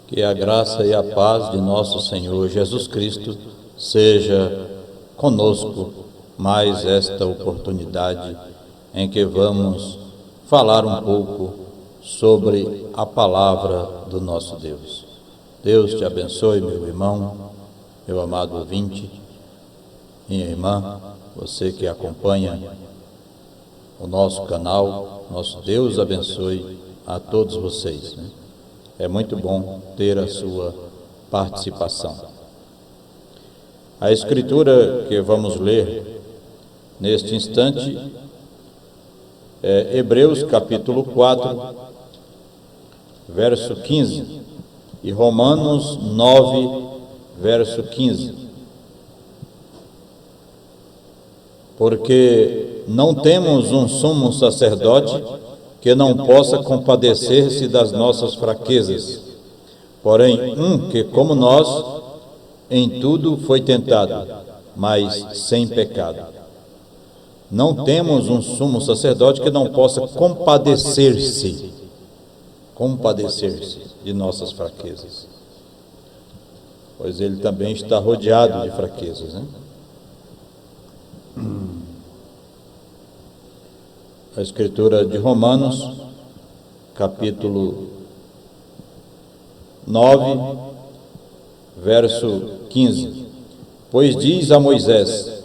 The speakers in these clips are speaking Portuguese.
Que a graça e a paz de nosso Senhor Jesus Cristo seja conosco mais esta oportunidade em que vamos falar um pouco sobre a palavra do nosso Deus. Deus te abençoe, meu irmão, meu amado ouvinte, minha irmã, você que acompanha o nosso canal. Nosso Deus abençoe a todos vocês, né? É muito bom ter a sua participação. A escritura que vamos ler neste instante é Hebreus capítulo 4, verso 15, e Romanos 9, verso 15. Porque não temos um sumo sacerdote que não possa compadecer-se das nossas fraquezas, porém que, como nós, em tudo foi tentado, mas sem pecado. Não temos um sumo sacerdote que não possa compadecer-se de nossas fraquezas, pois ele também está rodeado de fraquezas, né? A escritura de Romanos, capítulo 9, verso 15. Pois diz a Moisés: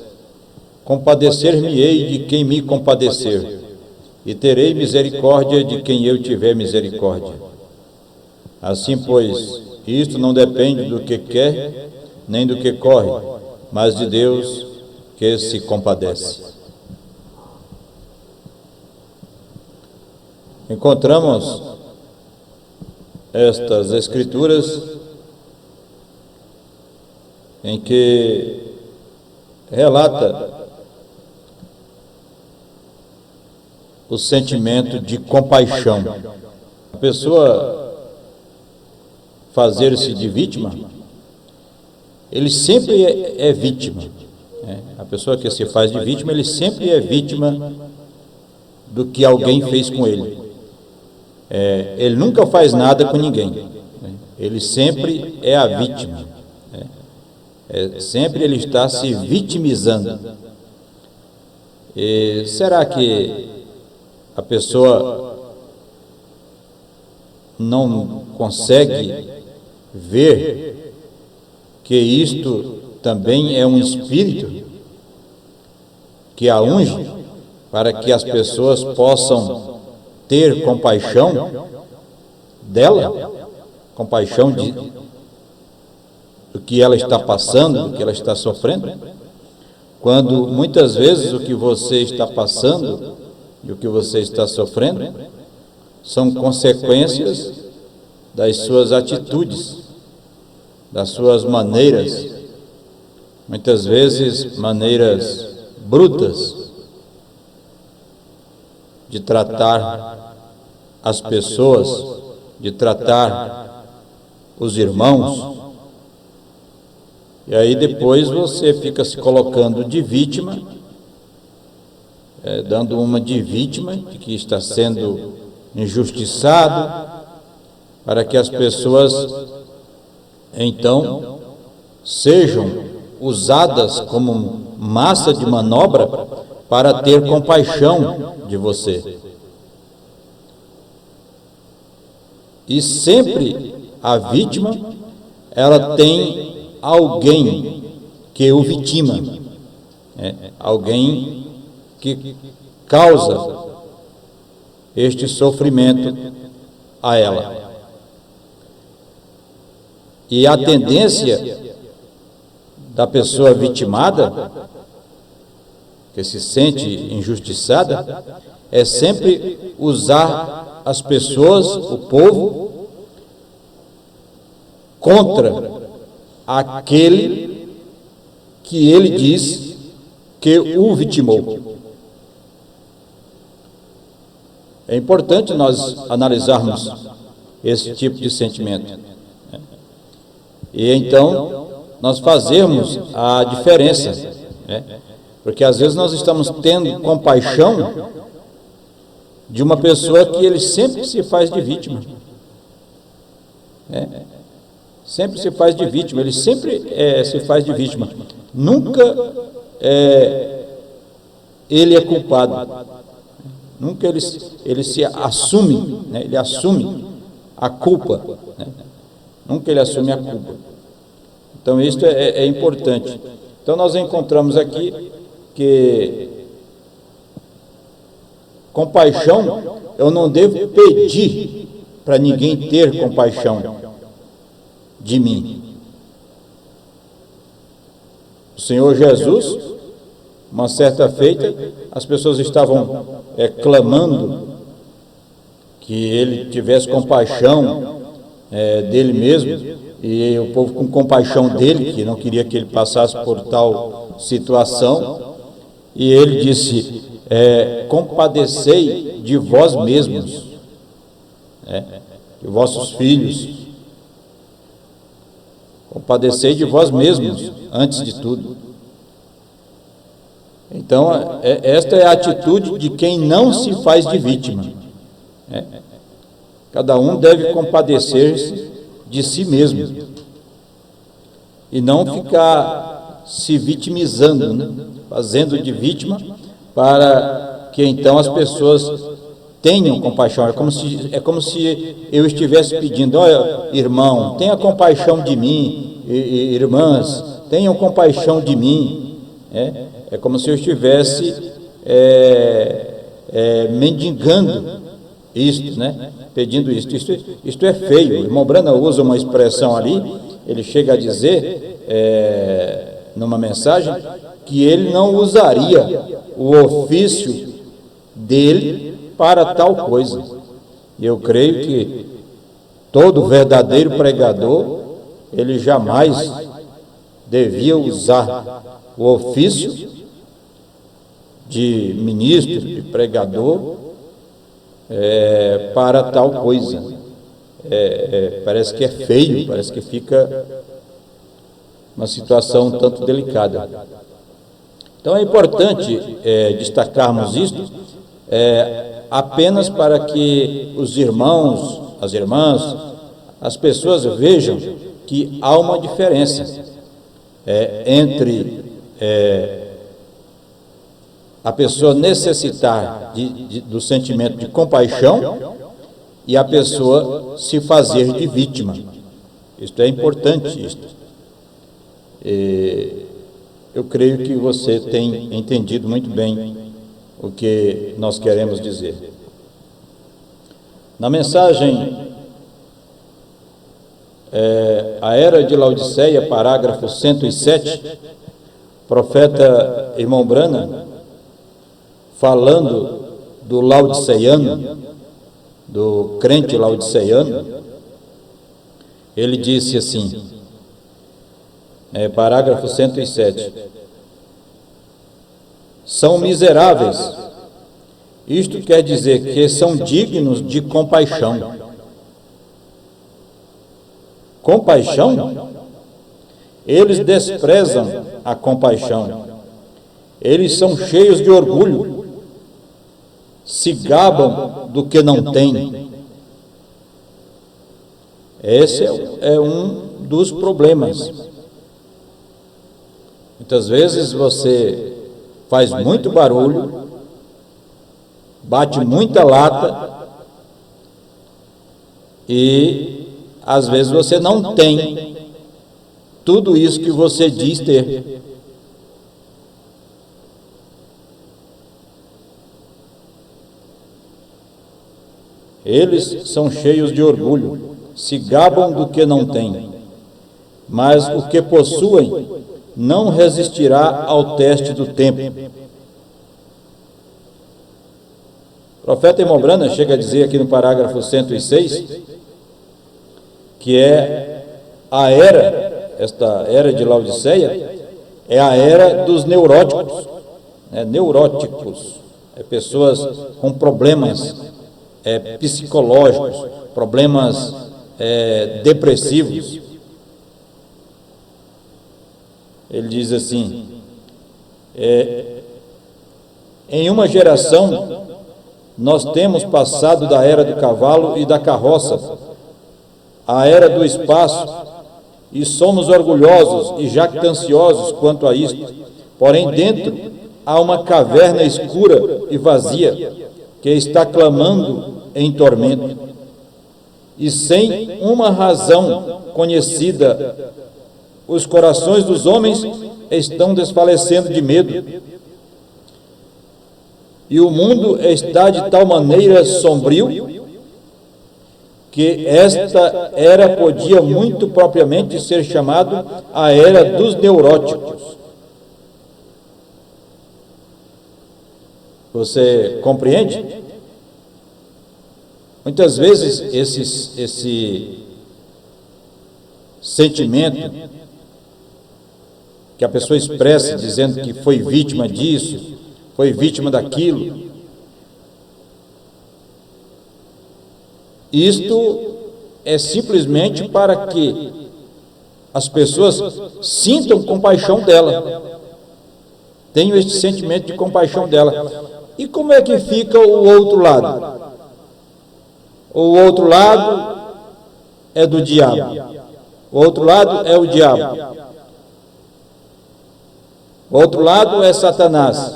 compadecer-me-ei de quem me compadecer, e terei misericórdia de quem eu tiver misericórdia. Assim, pois, isto não depende do que quer, nem do que corre, mas de Deus que se compadece. Encontramos estas escrituras em que relata o sentimento de compaixão. A pessoa fazer-se de vítima, ele sempre é vítima. A pessoa que se faz de vítima, ele sempre é vítima do que alguém fez com ele. Ele nunca faz nada com ninguém. Ele sempre é a vítima. Sempre ele está se vitimizando. E será que a pessoa não consegue ver que isto também é um espírito que a unge para que as pessoas possam ter compaixão dela, compaixão do que ela está passando, do que ela está sofrendo? Quando muitas vezes o que você está passando e o que você está sofrendo são consequências das suas atitudes, das suas maneiras, muitas vezes maneiras brutas de tratar as pessoas, de tratar os irmãos. E aí depois você fica se colocando de vítima, dando uma de vítima, de que está sendo injustiçado, para que as pessoas então sejam usadas como massa de manobra para ter compaixão de você. E sempre a vítima, ela tem alguém que o vitima, alguém que causa este sofrimento a ela. E a tendência da pessoa vitimada, que se sente injustiçada, é sempre usar as pessoas, o povo, contra aquele que ele diz que o vitimou. É importante nós analisarmos esse tipo de sentimento. E então, nós fazermos a diferença, porque às vezes nós estamos tendo compaixão de uma pessoa que ele sempre se faz de vítima. sempre se faz de vítima, ele sempre se faz de vítima. Nunca ele é culpado. Nunca ele se assume, né? Ele assume a culpa, né? Nunca ele assume a culpa. Então, isso é importante. Então, nós encontramos aqui que compaixão, eu não devo pedir para ninguém ter compaixão de mim. O Senhor Jesus, uma certa feita, as pessoas estavam clamando que ele tivesse compaixão dele mesmo, e o povo com compaixão dele, que não queria que ele passasse por tal situação, e ele disse, compadecei de vós mesmos, de vossos filhos, compadecei de vós mesmos, antes de tudo. Então, esta é a atitude de quem não se faz de vítima. Cada um deve compadecer-se de si mesmo e não ficar se vitimizando, né? Fazendo de vítima para que então as pessoas tenham compaixão. É como se eu estivesse pedindo, olha, irmão, tenha compaixão de mim, irmãs, tenham compaixão de mim. É como se eu estivesse mendigando isto, né? Pedindo isto. Isto é feio. O irmão Brana usa uma expressão ali, ele chega a dizer, numa mensagem, que ele não usaria o ofício dele para tal coisa. E eu creio que todo verdadeiro pregador, ele jamais devia usar o ofício de ministro, de pregador, para tal coisa. Parece que é feio, parece que fica uma situação um tanto delicada. Então é importante destacarmos isto, apenas para que os irmãos, as irmãs, as pessoas vejam que há uma diferença entre a pessoa necessitar do sentimento de compaixão e a pessoa se fazer de vítima. Isto é importante. Eu creio que você tem entendido muito bem o que nós queremos dizer. Na mensagem A Era de Laodiceia, parágrafo 107, profeta irmão Brana, falando do laodiceiano, do crente laodiceiano, ele disse assim, parágrafo 107, são miseráveis, isto quer dizer que são dignos de compaixão. Compaixão? Eles desprezam a compaixão, eles são cheios de orgulho, se gabam do que não têm. Esse é um dos problemas. Muitas vezes você faz muito barulho, bate muita lata e às vezes você não tem tudo isso que você diz ter. Eles são cheios de orgulho, se gabam do que não têm, mas o que possuem não resistirá ao teste do tempo. O profeta irmão Brana chega a dizer aqui no parágrafo 106, que a era, esta era de Laodiceia, é a era dos neuróticos, neuróticos, pessoas com problemas psicológicos, problemas depressivos. Ele diz assim, em uma geração, nós temos passado da era do cavalo e da carroça, à era do espaço e somos orgulhosos e jactanciosos quanto a isto. Porém, dentro há uma caverna escura e vazia, que está clamando em tormento, e sem uma razão conhecida, os corações dos homens estão desfalecendo de medo, e o mundo está de tal maneira sombrio, que esta era podia muito propriamente ser chamado a era dos neuróticos. Você compreende? Muitas vezes esse sentimento que a pessoa expressa dizendo que foi vítima disso, foi vítima daquilo, isto é simplesmente para que as pessoas sintam compaixão dela, tenham este sentimento de compaixão dela. E como é que fica o outro lado? O outro lado é do diabo. O outro lado é o diabo. O outro lado é Satanás.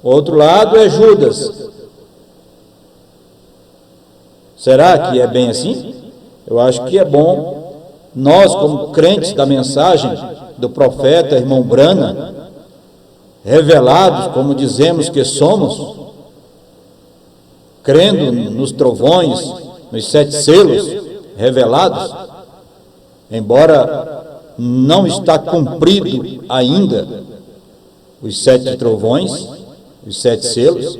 O outro lado é Judas. Será que é bem assim? Eu acho que é bom nós, como crentes da mensagem do profeta irmão Brana, revelados, como dizemos que somos, crendo nos trovões, nos 7 selos revelados, embora não está cumprido ainda os 7 trovões, os 7 selos,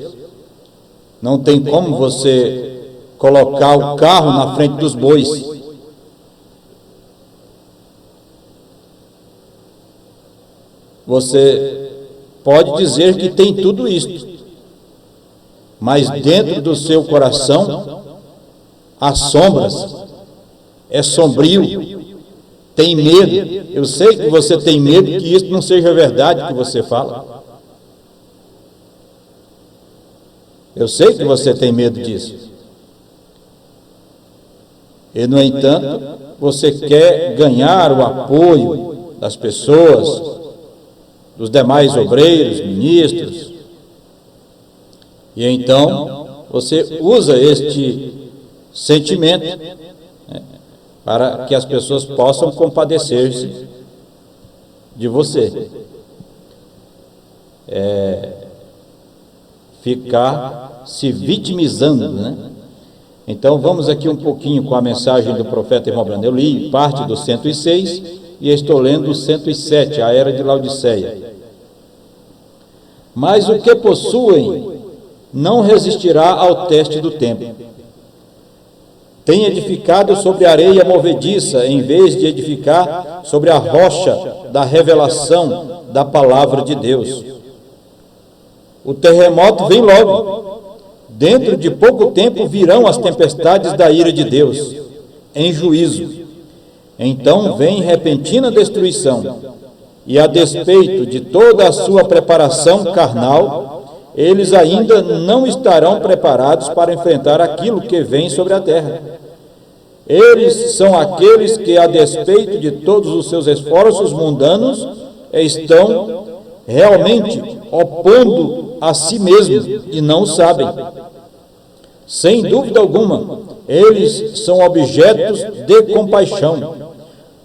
não tem como você colocar o carro na frente dos bois. Você pode dizer que tem tudo isto, mas dentro do seu coração há sombras, é sombrio, tem medo. Eu sei que você tem medo que isso não seja verdade que você fala. Eu sei que você tem medo disso. E, no entanto, você quer ganhar o apoio das pessoas, dos demais obreiros, ministros, e então você usa este sentimento, né, para que as pessoas possam compadecer-se de você. Ficar se vitimizando, né? Então vamos aqui um pouquinho com a mensagem do profeta irmão Brana. Eu li parte do 106 e estou lendo o 107, a era de Laodiceia. Mas o que possuem não resistirá ao teste do tempo. Tem edificado sobre a areia movediça, em vez de edificar sobre a rocha da revelação da palavra de Deus. O terremoto vem logo. Dentro de pouco tempo virão as tempestades da ira de Deus, em juízo. Então vem repentina destruição, e a despeito de toda a sua preparação carnal, eles ainda não estarão preparados para enfrentar aquilo que vem sobre a terra. Eles são aqueles que, a despeito de todos os seus esforços mundanos, estão realmente opondo a si mesmos e não sabem. Sem dúvida alguma, eles são objetos de compaixão.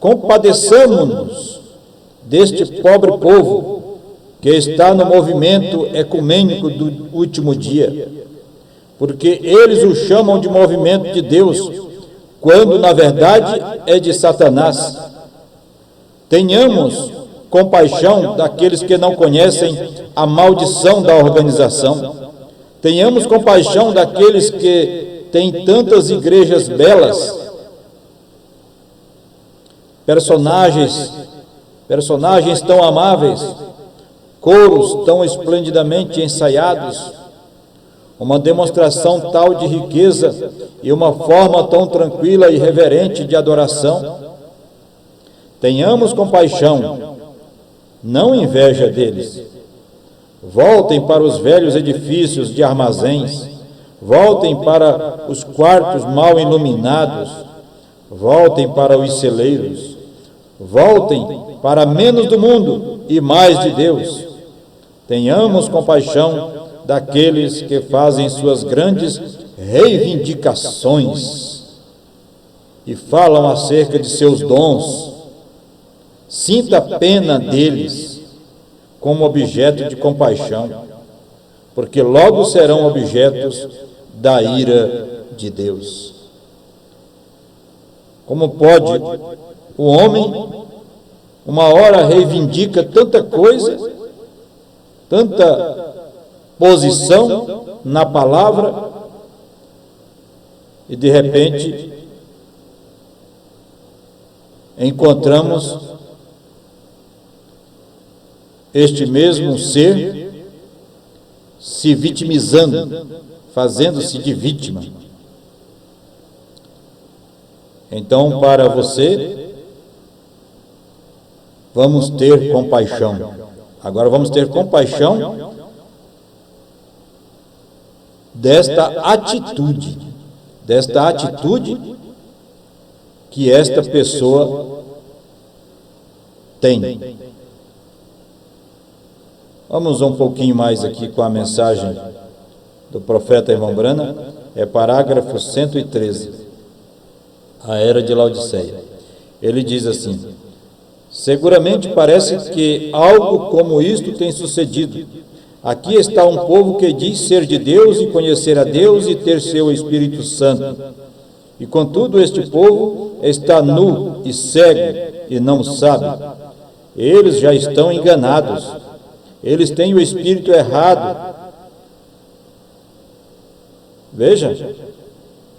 Compadeçamos-nos deste pobre povo que está no movimento ecumênico do último dia, porque eles o chamam de movimento de Deus, quando na verdade é de Satanás. Tenhamos compaixão daqueles que não conhecem a maldição da organização. Tenhamos compaixão daqueles que têm tantas igrejas belas, personagens tão amáveis, coros tão esplendidamente ensaiados, uma demonstração tal de riqueza e uma forma tão tranquila e reverente de adoração. Tenhamos compaixão, não inveja deles. Voltem para os velhos edifícios de armazéns, voltem para os quartos mal iluminados, voltem para os celeiros, Voltem para menos do mundo e mais de Deus. Tenhamos compaixão daqueles que fazem suas grandes reivindicações e falam acerca de seus dons. Sinta pena deles como objeto de compaixão, porque logo serão objetos da ira de Deus. Como pode o homem, uma hora reivindica tanta coisa, tanta posição na palavra, e de repente encontramos este mesmo ser se vitimizando, fazendo-se de vítima. Então, para você, vamos ter compaixão. Agora vamos ter compaixão desta atitude que esta pessoa tem. Vamos um pouquinho mais aqui com a mensagem do profeta Irmão Brana, é parágrafo 113, a era de Laodiceia. Ele diz assim: seguramente parece que algo como isto tem sucedido. Aqui está um povo que diz ser de Deus e conhecer a Deus e ter seu Espírito Santo. E contudo este povo está nu e cego e não sabe. Eles já estão enganados. Eles têm o espírito errado. Veja,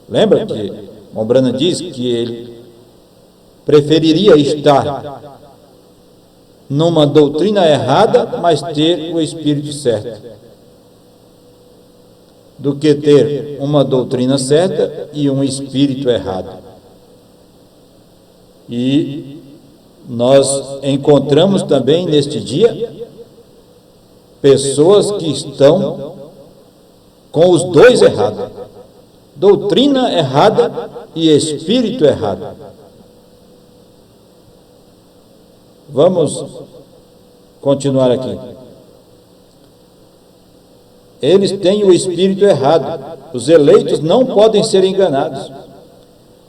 lembra que Mombrana diz que ele preferiria estar numa doutrina errada, mas ter o espírito certo, do que ter uma doutrina certa e um espírito errado. E nós encontramos também neste dia pessoas que estão com os dois errados, doutrina errada e espírito errado. Vamos continuar aqui. Eles têm o espírito errado. Os eleitos não podem ser enganados.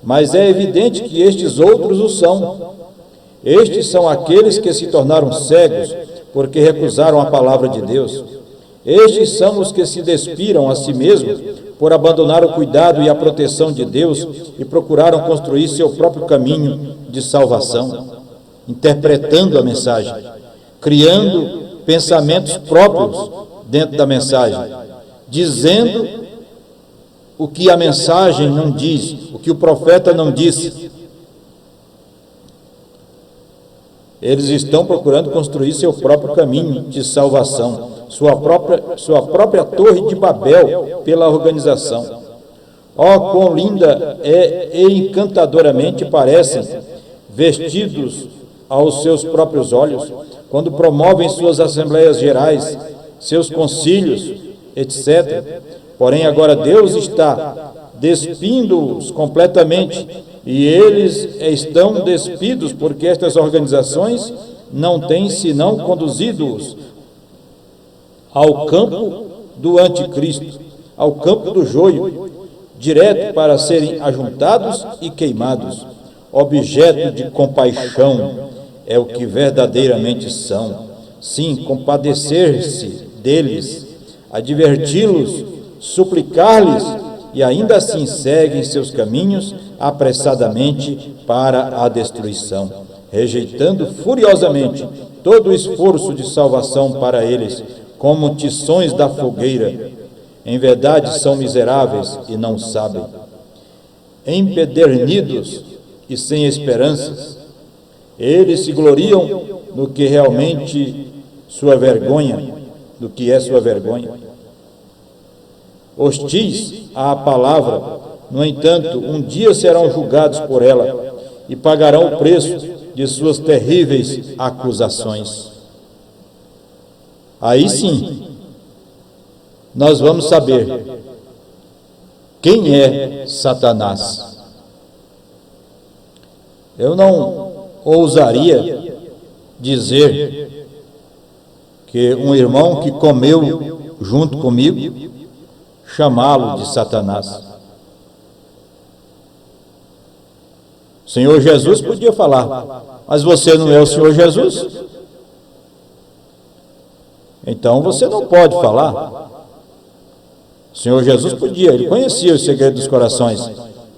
Mas é evidente que estes outros o são. Estes são aqueles que se tornaram cegos porque recusaram a palavra de Deus. Estes são os que se despiram a si mesmos por abandonar o cuidado e a proteção de Deus e procuraram construir seu próprio caminho de salvação, interpretando a mensagem, criando pensamentos próprios dentro da mensagem, dizendo o que a mensagem não diz, o que o profeta não disse. Eles estão procurando construir seu próprio caminho de salvação, sua própria torre de Babel pela organização. Oh, quão linda e encantadoramente parecem, vestidos aos seus próprios olhos, quando promovem suas assembleias gerais, seus concílios, etc. Porém, agora Deus está despindo-os completamente, e eles estão despidos porque estas organizações não têm senão conduzido-os ao campo do anticristo, ao campo do joio, direto para serem ajuntados e queimados. Objeto de compaixão é o que verdadeiramente são. Sim, compadecer-se deles, adverti-los, suplicar-lhes, e ainda assim seguem seus caminhos apressadamente para a destruição, rejeitando furiosamente todo o esforço de salvação para eles, como tições da fogueira. Em verdade são miseráveis e não sabem. Empedernidos e sem esperanças, eles se gloriam no que realmente sua vergonha, do que é sua vergonha. Hostis à palavra, no entanto, um dia serão julgados por ela e pagarão o preço de suas terríveis acusações. Aí sim, nós vamos saber quem é Satanás. Eu não ousaria dizer que um irmão que comeu junto comigo, chamá-lo de Satanás. O Senhor Jesus podia falar, mas você não é o Senhor Jesus? Então você não pode falar. O Senhor Jesus podia, ele conhecia o segredo dos corações.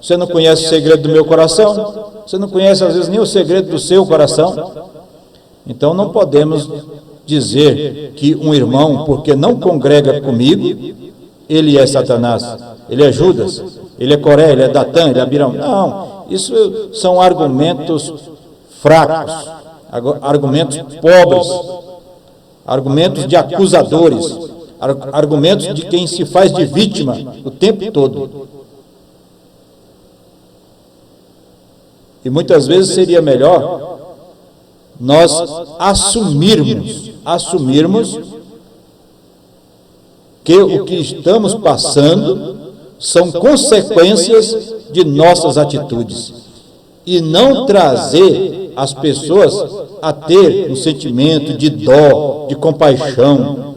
Você não conhece o segredo do meu coração? Você não conhece às vezes nem o segredo do seu coração? Então não podemos dizer que um irmão, porque não congrega comigo, ele é Satanás, ele é Judas, ele é Coré, ele é Datã, ele é Abirão. Não, isso são argumentos fracos, argumentos pobres, argumentos de acusadores, argumentos de quem se faz de vítima o tempo todo. E muitas vezes seria melhor nós assumirmos que o que estamos passando são consequências de nossas atitudes e não trazer as pessoas a ter um sentimento de dó, de compaixão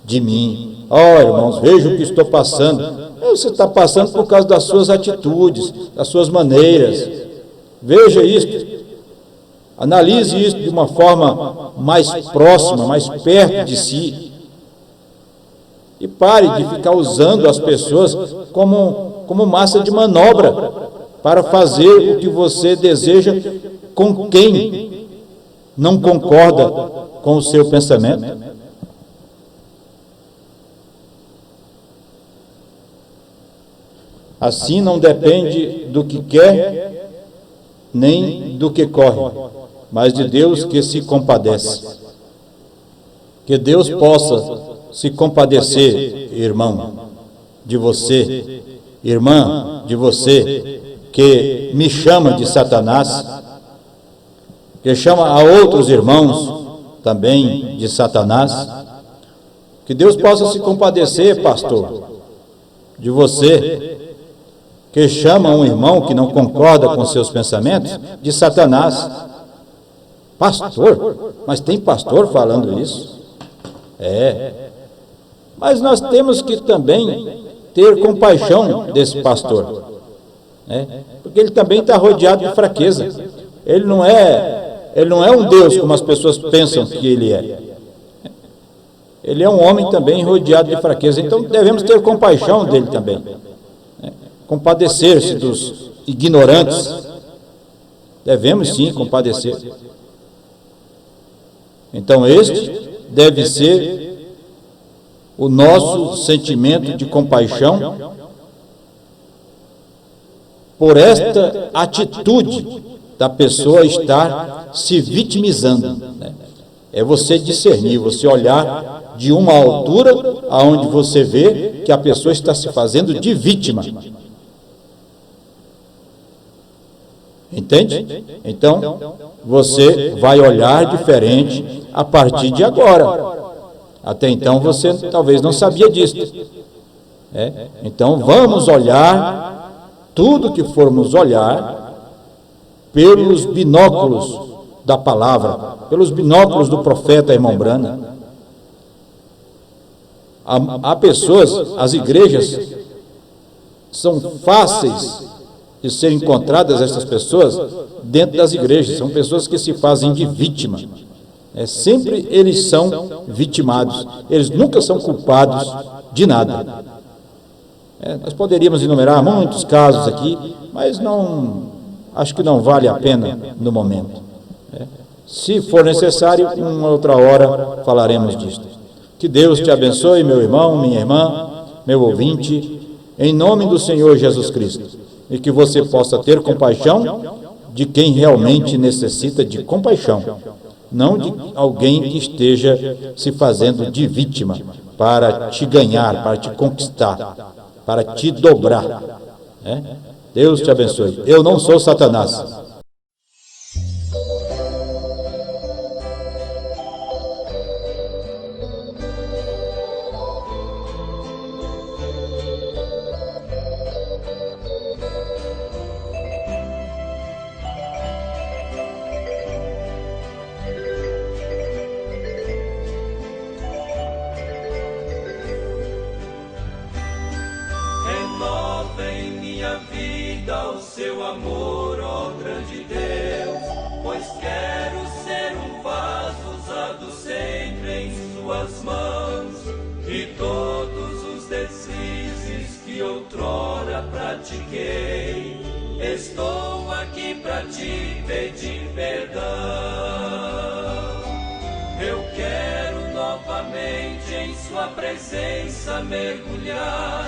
de mim. Irmãos, veja o que estou passando. Você está passando por causa das suas atitudes, das suas maneiras. Veja isto. Analise isso de uma forma mais próxima, mais perto de si. E pare de ficar usando as pessoas como massa de manobra para fazer o que você deseja com quem não concorda com o seu pensamento. Assim não depende do que quer, nem do que corre, mas de Deus que se compadece. Que Deus possa se compadecer, irmão, de você, irmã, de você, que me chama de Satanás, que chama a outros irmãos também de Satanás. Que Deus possa se compadecer, pastor, de você, que chama um irmão que não concorda com seus pensamentos de Satanás. Pastor? Mas tem pastor falando isso? Mas nós temos que também ter compaixão desse pastor, porque ele também está rodeado de fraqueza. Ele não é um Deus como as pessoas pensam que ele é. Ele é um homem também rodeado de fraqueza. Então devemos ter compaixão dele também, compadecer-se dos ignorantes. Devemos sim compadecer. Então este deve ser o nosso sentimento de compaixão por esta atitude da pessoa estar se vitimizando. É você discernir, você olhar de uma altura aonde você vê que a pessoa está se fazendo de vítima. Entende? Então, você vai olhar diferente a partir de agora. Até então você talvez não sabia disso. Então vamos olhar, tudo que formos olhar, pelos binóculos da palavra, pelos binóculos do profeta irmão Brana. Há pessoas, as igrejas, são fáceis de serem encontradas essas pessoas dentro das igrejas, são pessoas que se fazem de vítima. Sempre eles são vitimados, eles nunca são culpados de nada. Nós poderíamos enumerar muitos casos aqui, mas acho que não vale a pena no momento. Se for necessário, uma outra hora falaremos disso. Que Deus te abençoe, meu irmão, minha irmã, meu ouvinte, em nome do Senhor Jesus Cristo, e que você possa ter compaixão de quem realmente necessita de compaixão, não de alguém que esteja se fazendo de vítima para te ganhar, para te conquistar, para te dobrar. Deus te abençoe. Eu não sou Satanás. mãos, e todos os deslizes que outrora pratiquei, estou aqui para te pedir perdão. Eu quero novamente em sua presença mergulhar,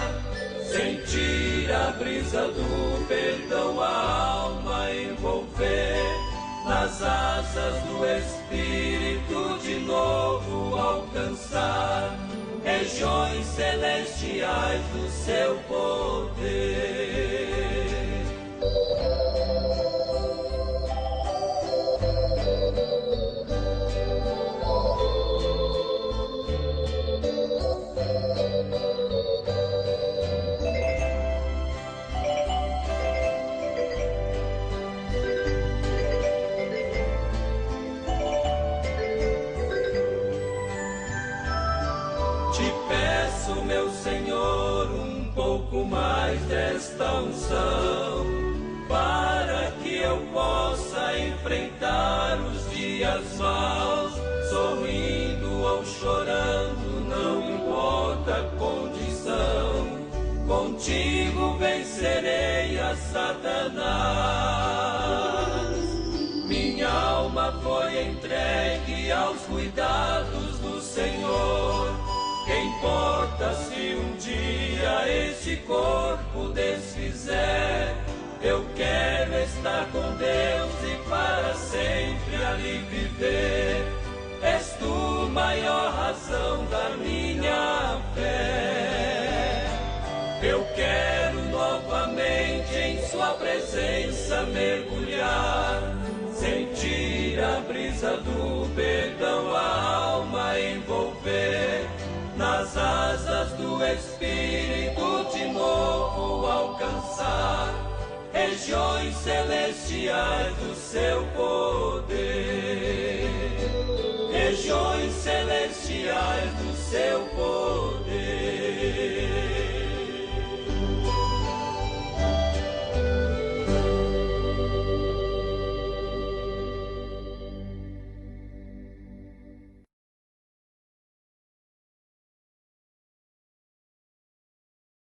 sentir a brisa do perdão, a alma envolver, nas asas do Espírito de novo alcançar regiões celestiais do seu poder. Meu Senhor, um pouco mais desta unção, para que eu possa enfrentar os dias maus, sorrindo ou chorando, não importa a condição, contigo vencerei a Satanás. Minha alma foi entregue aos cuidados do Senhor. Que importa se um dia este corpo desfizer? Eu quero estar com Deus e para sempre ali viver. És tu maior razão da minha fé. Eu quero novamente em sua presença mergulhar, sentir a brisa do perdão, a alma envolver, nas asas do Espírito de novo alcançar regiões celestiais do seu poder, regiões celestiais do seu poder.